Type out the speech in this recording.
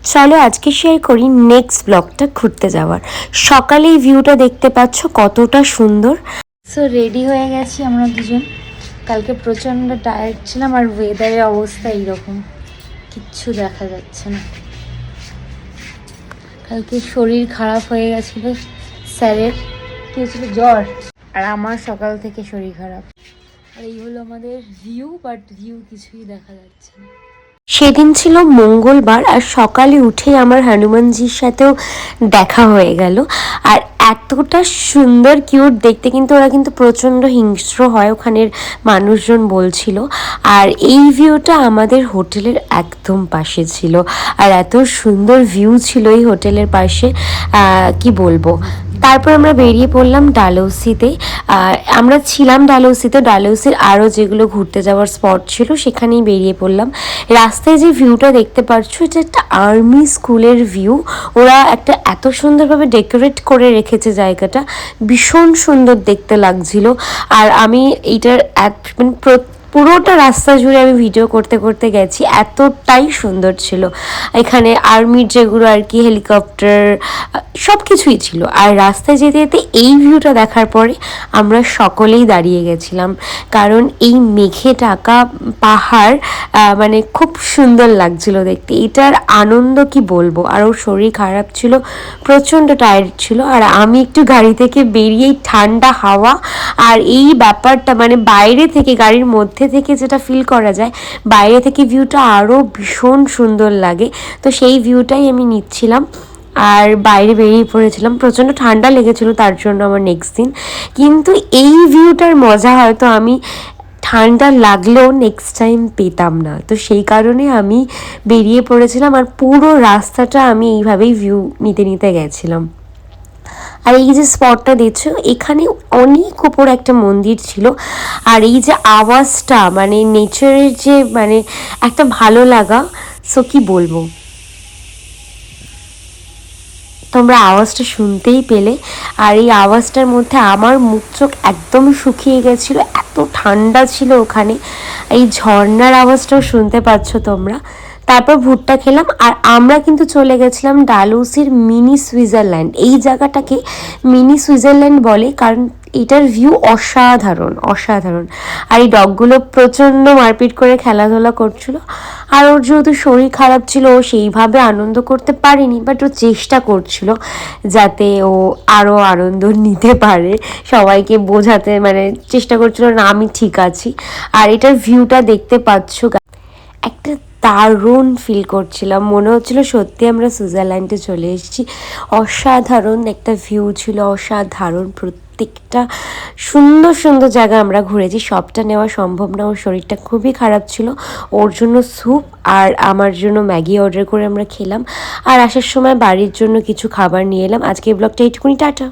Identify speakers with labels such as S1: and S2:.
S1: চলো আজকে শেয়ার করি নেক্সট ব্লগটা ঘুরতে যাওয়ার। সকালেই ভিউটা দেখতে পাচ্ছ কতটা সুন্দর। সো রেডি হয়ে গেছি আমরা দুজন। কালকে প্রচণ্ড টায়ার্ড ছিলাম আর ওয়েদারের অবস্থা এইরকম, কিচ্ছু দেখা যাচ্ছে না। কালকে শরীর খারাপ হয়ে গেছিল স্যারের, কি হয়েছিল, জ্বর, আর আমার সকাল থেকে শরীর খারাপ। আর এই হলো আমাদের ভিউ, বাট ভিউ কিছুই দেখা যাচ্ছে না। সেদিন ছিল মঙ্গলবার আর সকালে উঠেই আমার হনুমানজির সাথেও দেখা হয়ে গেল। আর এতটা সুন্দর কিউট দেখতে, কিন্তু ওরা কিন্তু প্রচণ্ড হিংস্র হয় ওখানের মানুষজন বলছিল। আর এই ভিউটা আমাদের হোটেলের একদম পাশে ছিল, আর এত সুন্দর ভিউ ছিল এই হোটেলের পাশে, কি বলবো। তারপর আমরা বেরিয়ে পড়লাম ডালহৌসিতে। আমরা ছিলাম ডালহৌসিতে, ডালহৌসির আরও যেগুলো ঘুরতে যাওয়ার স্পট ছিল সেখানেই বেরিয়ে পড়লাম। রাস্তায় যে ভিউটা দেখতে পাচ্ছ, এটা একটা আর্মি স্কুলের ভিউ। ওরা একটা এত সুন্দরভাবে ডেকোরেট করে রেখেছে জায়গাটা, ভীষণ সুন্দর দেখতে লাগছিল। আর আমি এইটার মানে পুরোটা রাস্তা জুড়ে আমি ভিডিও করতে করতে গেছি, এতটাই সুন্দর ছিল। এখানে আর্মির যেগুলো আর কি হেলিকপ্টার সব কিছুই ছিল। আর রাস্তায় যেতে যেতে এই ভিউটা দেখার পরে আমরা সকলেই দাঁড়িয়ে গেছিলাম, কারণ এই মেঘে ঢাকা পাহাড় মানে খুব সুন্দর লাগছিল দেখতে। এটার আনন্দ কি বলবো। আর ওর শরীর খারাপ ছিল, প্রচণ্ড টায়ার্ড ছিল। আর আমি একটু গাড়ি থেকে বেরিয়েই ঠান্ডা হাওয়া আর এই ব্যাপারটা, মানে বাইরে থেকে গাড়ির মধ্যে থেকে যেটা ফিল করা যায়, বাইরে থেকে ভিউটা আরও ভীষণ সুন্দর লাগে। তো সেই ভিউটাই আমি নিচ্ছিলাম আর বাইরে বেরিয়ে পড়েছিলাম। প্রচণ্ড ঠান্ডা লেগেছিল তার জন্য আমার নেক্সট দিন, কিন্তু এই ভিউটার মজা হয়তো আমি ঠান্ডা লাগলেও নেক্সট টাইম পেতাম না। তো সেই কারণে আমি বেরিয়ে পড়েছিলাম আর পুরো রাস্তাটা আমি এইভাবেই ভিউ নিতে নিতে গেছিলাম। আর এই যে স্পটটা দেখছো, এখানে অনেক উপর একটা মন্দির ছিল। আর এই যে আওয়াজটা, মানে নেচারের যে মানে একটা ভালো লাগা, সো কি বলবো, তোমরা আওয়াজটা শুনতেই পেলে। আর এই আওয়াজটার মধ্যে আমার মুখ চোখ একদম শুকিয়ে গেছিলো, এত ঠান্ডা ছিল ওখানে। এই ঝর্ণার আওয়াজটাও শুনতে পাচ্ছ তোমরা। তারপর ভুট্টা খেলাম আর আমরা কিন্তু চলে গেছিলাম ডালহৌসির মিনি সুইজারল্যান্ড। এই জায়গাটাকে মিনি সুইজারল্যান্ড বলে কারণ এটার ভিউ অসাধারণ অসাধারণ। আর এই ডগগুলো প্রচণ্ড মারপিট করে খেলাধুলা করছিল। আর ওর যেহেতু শরীর খারাপ ছিল, ও সেইভাবে আনন্দ করতে পারেনি, বাট ও চেষ্টা করছিল যাতে ও আরও আনন্দ নিতে পারে, সবাইকে বোঝাতে, মানে চেষ্টা করছিল না আমি ঠিক আছি। আর এটার ভিউটা দেখতে পাচ্ছ, একটা দারুণ ফিল করছিলাম, মনে হচ্ছিল সত্যি আমরা সুইজারল্যান্ডে চলে এসেছি। অসাধারণ একটা ভিউ ছিল, অসাধারণ। প্রত্যেকটা সুন্দর সুন্দর জায়গা আমরা ঘুরেছি, সবটা নেওয়া সম্ভব না। ওর শরীরটা খুবই খারাপ ছিল, ওর জন্য স্যুপ আর আমার জন্য ম্যাগি অর্ডার করে আমরা খেলাম। আর আসার সময় বাড়ির জন্য কিছু খাবার নিয়ে এলাম। আজকে ব্লগটা এইটুকুনি, টাটা।